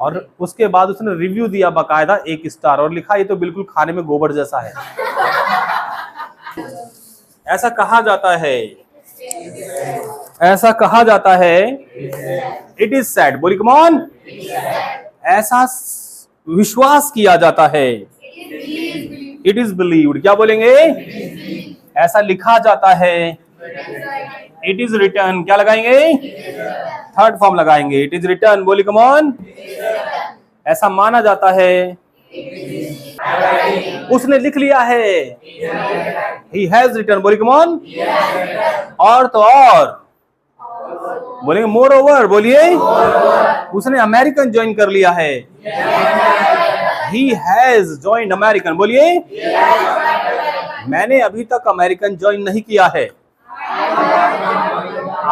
और उसके बाद उसने रिव्यू दिया बाकायदा 1 स्टार और लिखा ये तो बिल्कुल खाने में गोबर जैसा है। ऐसा कहा जाता है, ऐसा कहा जाता है, इट इज सेड, बोली कम ऑन, ऐसा विश्वास किया जाता है, इट इज बिलीव्ड, क्या बोलेंगे, ऐसा लिखा जाता है, इट इज रिटर्न, क्या लगाएंगे, थर्ड फॉर्म लगाएंगे, इट इज रिटर्न, बोली कम ऑन, ऐसा माना जाता है, उसने लिख लिया है, ही हैज रिटर्न, बोली कम ऑन, और तो और बोलेंगे मोर ओवर, बोलिए, उसने अमेरिकन ज्वाइन कर लिया है, ही हैज ज्वाइंड अमेरिकन, बोलिए, मैंने अभी तक अमेरिकन ज्वाइन नहीं किया है,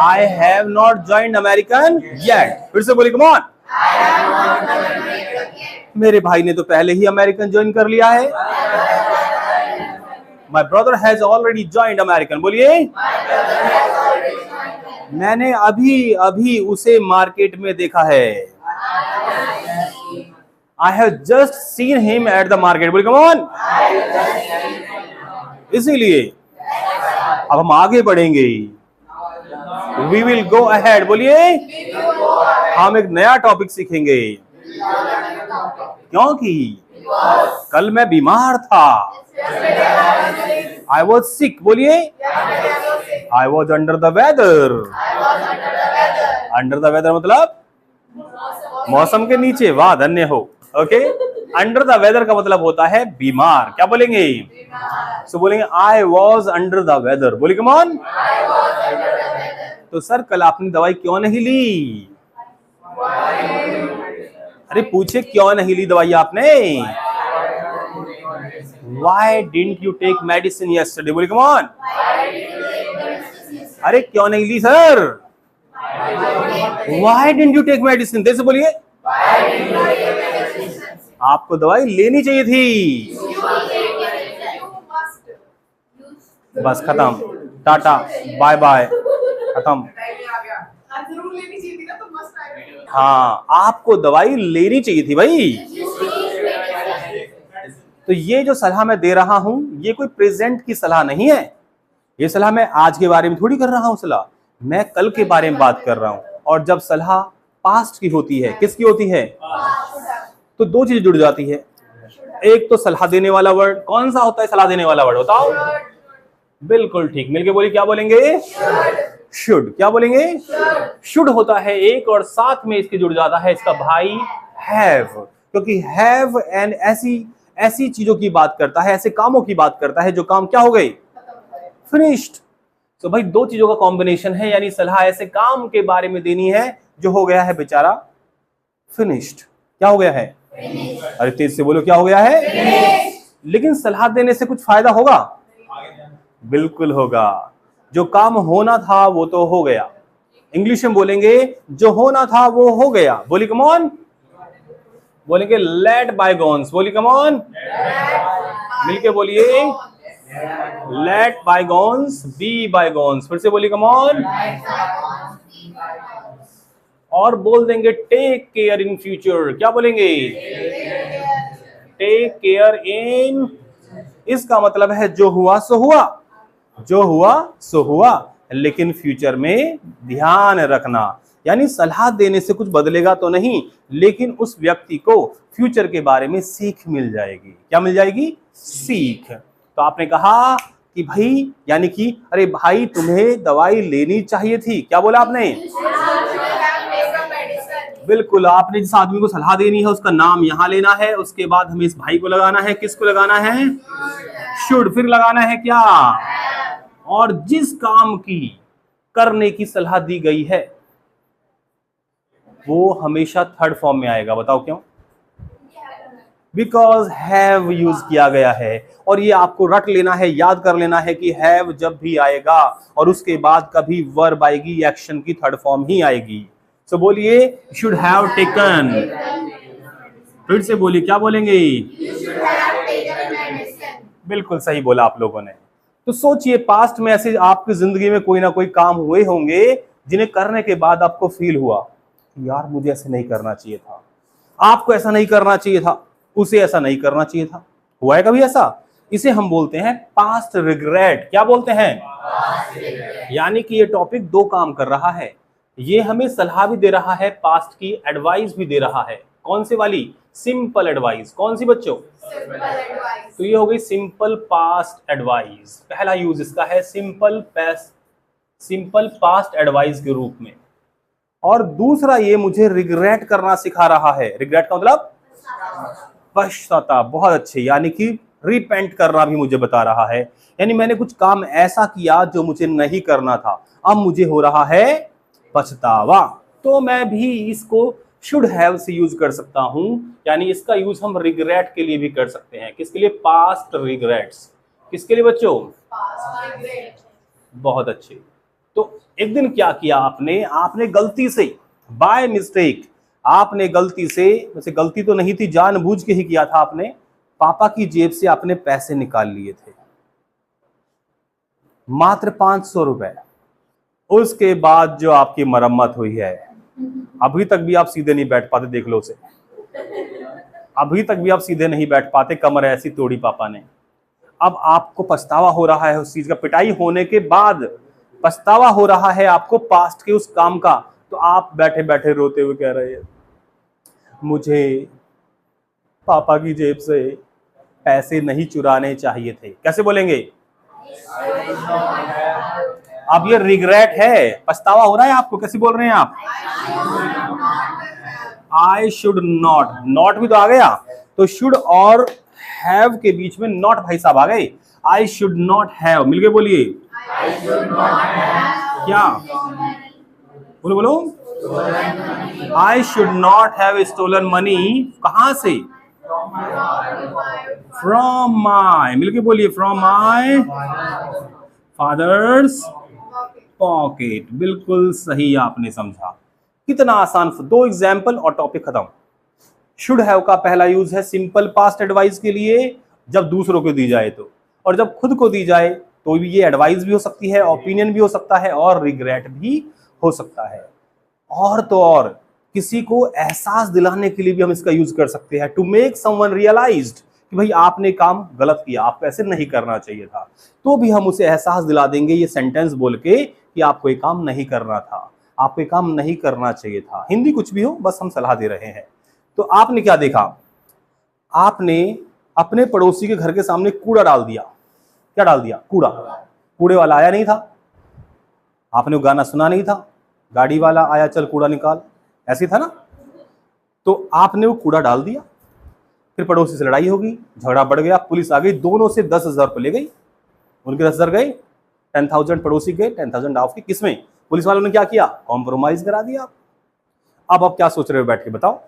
I have not joined American yet, फिर से बोलिए कम ऑन, मेरे भाई ने तो पहले ही अमेरिकन ज्वाइन कर लिया है, my brother has already joined American, बोलिए, मैंने अभी अभी उसे मार्केट में देखा है, I have just seen him at the market, बोलिए कम ऑन, इसीलिए अब हम आगे बढ़ेंगे, वी विल गो अहेड, बोलिए, हम एक नया टॉपिक सीखेंगे, क्योंकि कल मैं बीमार था, आई वॉज सिक, बोलिए, I was under the weather, under the weather मतलब मौसम के नीचे, वाह धन्य हो, ओके, अंडर द वेदर का मतलब होता है बीमार, क्या बोलेंगे, सो बोलेंगे I was under the weather, बोलिए कम ऑन, तो सर कल आपने दवाई क्यों नहीं ली, अरे पूछे क्यों नहीं ली दवाई आपने, Why didn't you take medicine yesterday? बोलिए come on. अरे क्यों नहीं ली sir? Why didn't you take medicine? देर से बोलिए. आपको दवाई लेनी चाहिए थी. बस खत्म, टाटा, बाय बाय, खत्म. हाँ, आपको दवाई लेनी चाहिए थी भाई. तो ये जो सलाह मैं दे रहा हूं, ये कोई प्रेजेंट की सलाह नहीं है. ये सलाह मैं आज के बारे में थोड़ी कर रहा हूं, सलाह मैं कल के बारे में बात कर रहा हूं. और जब सलाह पास्ट की होती है, किसकी होती है, तो दो चीजें जुड़ जाती है. एक तो सलाह देने वाला वर्ड, कौन सा होता है सलाह देने वाला वर्ड, बताओ. बिल्कुल ठीक, मिलके बोलिए, क्या बोलेंगे, शुड. क्या बोलेंगे, शुड होता है एक, और साथ में इसके जुड़ जाता है इसका भाई हैव, क्योंकि हैव एंड ऐसी चीजों की बात करता है, ऐसे कामों की बात करता है जो काम क्या हो गए, फिनिश्ड. तो भाई दो चीजों का कॉम्बिनेशन है, यानी सलाह ऐसे काम के बारे में देनी है जो हो गया है बेचारा फिनिश्ड. क्या हो गया है, अरे तेज से बोलो, क्या हो गया है. लेकिन सलाह देने से कुछ फायदा होगा, बिल्कुल होगा. जो काम होना था वो तो हो गया. इंग्लिश में बोलेंगे जो होना था वो हो गया. बोली कम ऑन, बोलेंगे लेट बायगॉन्स. बोली कम ऑन, मिलके बोलिए, लेट बायगॉन्स बी बायगॉन्स. फिर से बोली कम ऑन, और बोल देंगे टेक केयर इन फ्यूचर. क्या बोलेंगे, टेक केयर इन. इसका मतलब है जो हुआ सो हुआ, जो हुआ सो हुआ, लेकिन फ्यूचर में ध्यान रखना. यानी सलाह देने से कुछ बदलेगा तो नहीं, लेकिन उस व्यक्ति को फ्यूचर के बारे में सीख मिल जाएगी. क्या मिल जाएगी, सीख. तो आपने कहा कि भाई, यानी कि अरे भाई तुम्हें दवाई लेनी चाहिए थी. क्या बोला आपने, बिल्कुल. आपने जिस आदमी को सलाह देनी है उसका नाम यहां लेना है, उसके बाद हमें इस भाई को लगाना है. किसको लगाना है, शुड. फिर लगाना है क्या, और जिस काम की करने की सलाह दी गई है वो हमेशा थर्ड फॉर्म में आएगा. बताओ क्यों, बिकॉज हैव यूज किया गया है. और ये आपको रट लेना है, याद कर लेना है कि हैव जब भी आएगा और उसके बाद कभी वर्ब आएगी, एक्शन की थर्ड फॉर्म ही आएगी. सो बोलिए, शुड हैव टेकन. फिर से बोलिए, क्या बोलेंगे, बिल्कुल सही बोला आप लोगों ने. तो सोचिए, पास्ट में ऐसे आपकी जिंदगी में कोई ना कोई काम हुए होंगे जिन्हें करने के बाद आपको फील हुआ यार मुझे ऐसे नहीं करना चाहिए था. आपको ऐसा नहीं करना चाहिए था, उसे ऐसा नहीं करना चाहिए था। हुआ है कभी ऐसा? इसे हम बोलते हैं पास्ट रिग्रेट। क्या बोलते हैं? यानी कि ये टॉपिक दो काम कर रहा है, ये हमें सलाह भी दे रहा है, पास्ट की एडवाइस भी दे रहा है। कौन सी वाली? Simple advice. कौन सी बच्चों? Simple advice. तो ये हो गई सिंपल पास्ट एडवाइस। पहला यूज इसका है सिंपल पास्ट एडवाइस के रूप में। और दूसरा ये मुझे रिग्रेट करना सिखा रहा है। रिग्रेट का मतलब पश्चाताप। बहुत अच्छे, यानी कि रिपेंट करना भी मुझे बता रहा है। यानी मैंने कुछ काम ऐसा किया जो मुझे नहीं करना था, अब मुझे हो रहा है पछतावा, तो मैं भी इसको शुड हैव से यूज कर सकता हूं। यानी इसका यूज हम रिग्रेट के लिए भी कर सकते हैं। किसके लिए? Past regrets. किसके लिए बच्चों? Past regret. बहुत अच्छे। तो एक दिन क्या किया आपने गलती से, बाय मिस्टेक, आपने गलती से, वैसे गलती तो नहीं थी, जानबूझ के ही किया था आपने, पापा की जेब से आपने पैसे निकाल लिए थे, मात्र 500 रुपए। उसके बाद जो आपकी मरम्मत हुई है, अभी तक भी आप सीधे नहीं बैठ पाते, देख लो उसे, अभी तक भी आप सीधे नहीं बैठ पाते, कमर ऐसी तोड़ी पापा ने। अब आपको पछतावा हो रहा है उस चीज का, पिटाई होने के बाद पछतावा हो रहा है आपको पास्ट के उस काम का। तो आप बैठे बैठे रोते हुए कह रहे हैं, मुझे पापा की जेब से पैसे नहीं चुराने चाहिए थे। कैसे बोलेंगे? अब ये रिग्रेट है, पछतावा हो रहा है आपको। कैसे बोल रहे हैं आप? आई शुड नॉट। नॉट भी तो आ गया, तो शुड और हैव के बीच में नॉट भाई साहब आ गए। आई शुड नॉट हैव, मिलके बोलिए। क्या बोलो बोलो? I should not have stolen money. कहां से? फ्रॉम माई, मिलके बोलिए, फ्रॉम माई फादर्स पॉकेट। बिल्कुल सही आपने समझा। कितना आसान, दो एग्जाम्पल और टॉपिक खत्म। शुड हैव का पहला यूज है सिंपल पास्ट एडवाइस के लिए, जब दूसरों को दी जाए तो, और जब खुद को दी जाए तो भी ये एडवाइस भी हो सकती है, ओपिनियन भी हो सकता है, और रिग्रेट भी हो सकता है। और तो और किसी को एहसास दिलाने के लिए भी हम इसका यूज कर सकते हैं, टू मेक समवन रियलाइज्ड कि भाई आपने काम गलत किया, आपको ऐसे नहीं करना चाहिए था, तो भी हम उसे एहसास दिला देंगे ये सेंटेंस बोल के कि आपको ये काम नहीं करना था, आपको ये काम नहीं करना चाहिए था। हिंदी कुछ भी हो, बस हम सलाह दे रहे हैं। तो आपने क्या देखा? आपने अपने पड़ोसी के घर के सामने कूड़ा डाल दिया। क्या डाल दिया? कूड़ा। कूड़े वाला आया नहीं था, आपने वो गाना सुना नहीं था, गाड़ी वाला आया चल कूड़ा निकाल, ऐसे था ना। तो आपने वो कूड़ा डाल दिया, फिर पड़ोसी से लड़ाई होगी, झगड़ा बढ़ गया, पुलिस आ गई, दोनों से 10,000 रुपये ले गई। उनके 10,000 गए, 10,000 पड़ोसी गए, 10,000 आपके। किसमें? पुलिस वालों ने क्या किया? कॉम्प्रोमाइज करा दिया। अब आप क्या सोच रहे हो बैठ के बताओ?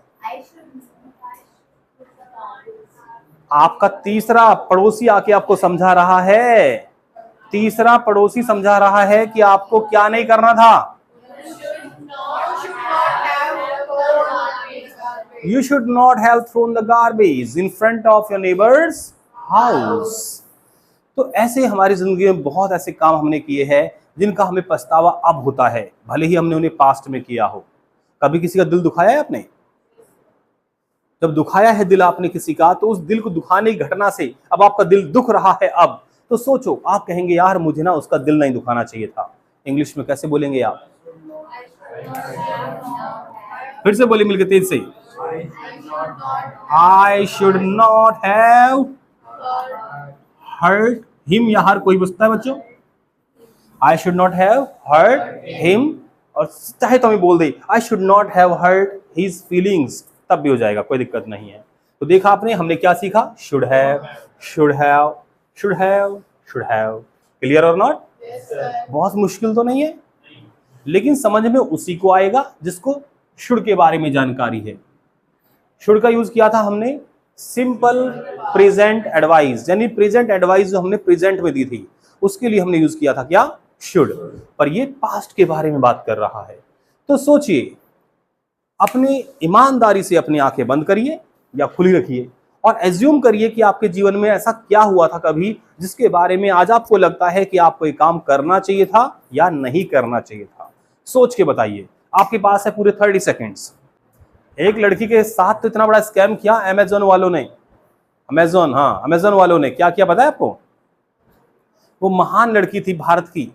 आपका तीसरा पड़ोसी आके आपको समझा रहा है, तीसरा पड़ोसी समझा रहा है कि आपको क्या नहीं करना था। You should not have thrown the garbage in front of your neighbor's house. तो ऐसे हमारी जिंदगी में बहुत ऐसे काम हमने किए हैं जिनका हमें पछतावा अब होता है, भले ही हमने उन्हें पास्ट में किया हो। कभी किसी का दिल दुखाया है आपने? जब दुखाया है दिल आपने किसी का, तो उस दिल को दुखाने की घटना से अब आपका दिल दुख रहा है। अब तो सोचो, आप कहेंगे यार मुझे ना उसका दिल नहीं दुखाना चाहिए था। इंग्लिश में कैसे बोलेंगे आप? फिर से बोलिए मिलकर तेज से। I should not have hurt him, या हर कोई बचता है बच्चों। I should not have hurt him, और चाहे तो हमें बोल दे I should not have hurt his feelings, तब भी हो जाएगा, कोई दिक्कत नहीं है। तो देखा आपने, हमने क्या सीखा? should have, should have, should have, should have। Clear और नॉट? बहुत मुश्किल तो नहीं है, लेकिन समझ में उसी को आएगा जिसको शुड के बारे में जानकारी है। शुड का यूज किया था हमने सिंपल प्रेजेंट एडवाइस, यानी प्रेजेंट एडवाइस जो हमने प्रेजेंट में दी थी उसके लिए हमने यूज किया था क्या? शुड। पर ये पास्ट के बारे में बात कर रहा है। तो सोचिए, अपनी ईमानदारी से अपनी आंखें बंद करिए या खुली रखिए और एज्यूम करिए कि आपके जीवन में ऐसा क्या हुआ था कभी जिसके बारे में आज आपको लगता है कि आपको ये काम करना चाहिए था या नहीं करना चाहिए था। सोच के बताइए। आपके पास है पूरे 30 सेकेंड्स। एक लड़की के साथ तो इतना बड़ा स्कैम किया अमेजोन वालों ने। अमेजोन वालों ने क्या किया पता है आपको? वो महान लड़की थी, भारत की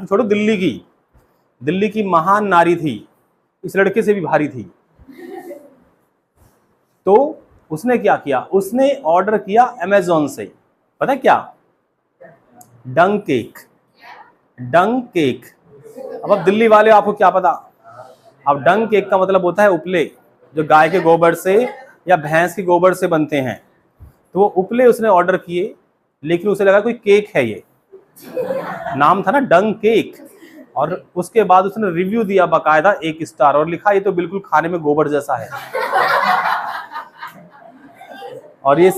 छोड़ो, दिल्ली की महान नारी थी, इस लड़के से भी भारी थी। तो उसने क्या किया, उसने ऑर्डर किया अमेजोन से, पता है क्या? डंग केक। अब दिल्ली वाले, आपको क्या पता, अब डंग केक का मतलब होता है उपले, जो गाय के गोबर से या भैंस के गोबर से बनते हैं। तो वो उपले उसने ऑर्डर किए, लेकिन उसे लगा कोई केक है, ये नाम था ना डंग केक। और उसके बाद उसने रिव्यू दिया बाकायदा 1 स्टार, और लिखा ये तो बिल्कुल खाने में गोबर जैसा है। और ये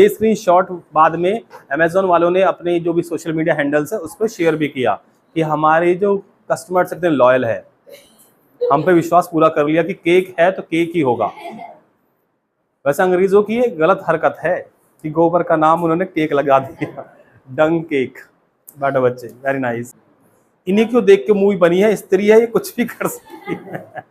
स्क्रीनशॉट बाद में अमेजोन वालों ने अपने जो भी सोशल मीडिया हैंडल्स है उस पर शेयर भी किया कि हमारे जो कस्टमर्स इतने लॉयल है, हम पे विश्वास पूरा कर लिया कि केक है तो केक ही होगा। वैसे अंग्रेजों की ये गलत हरकत है कि गोबर का नाम उन्होंने केक लगा दिया, डंग केक। बट बच्चे वेरी नाइस। इन्हीं को देख के मूवी बनी है, स्त्री है ये कुछ भी कर सकती है।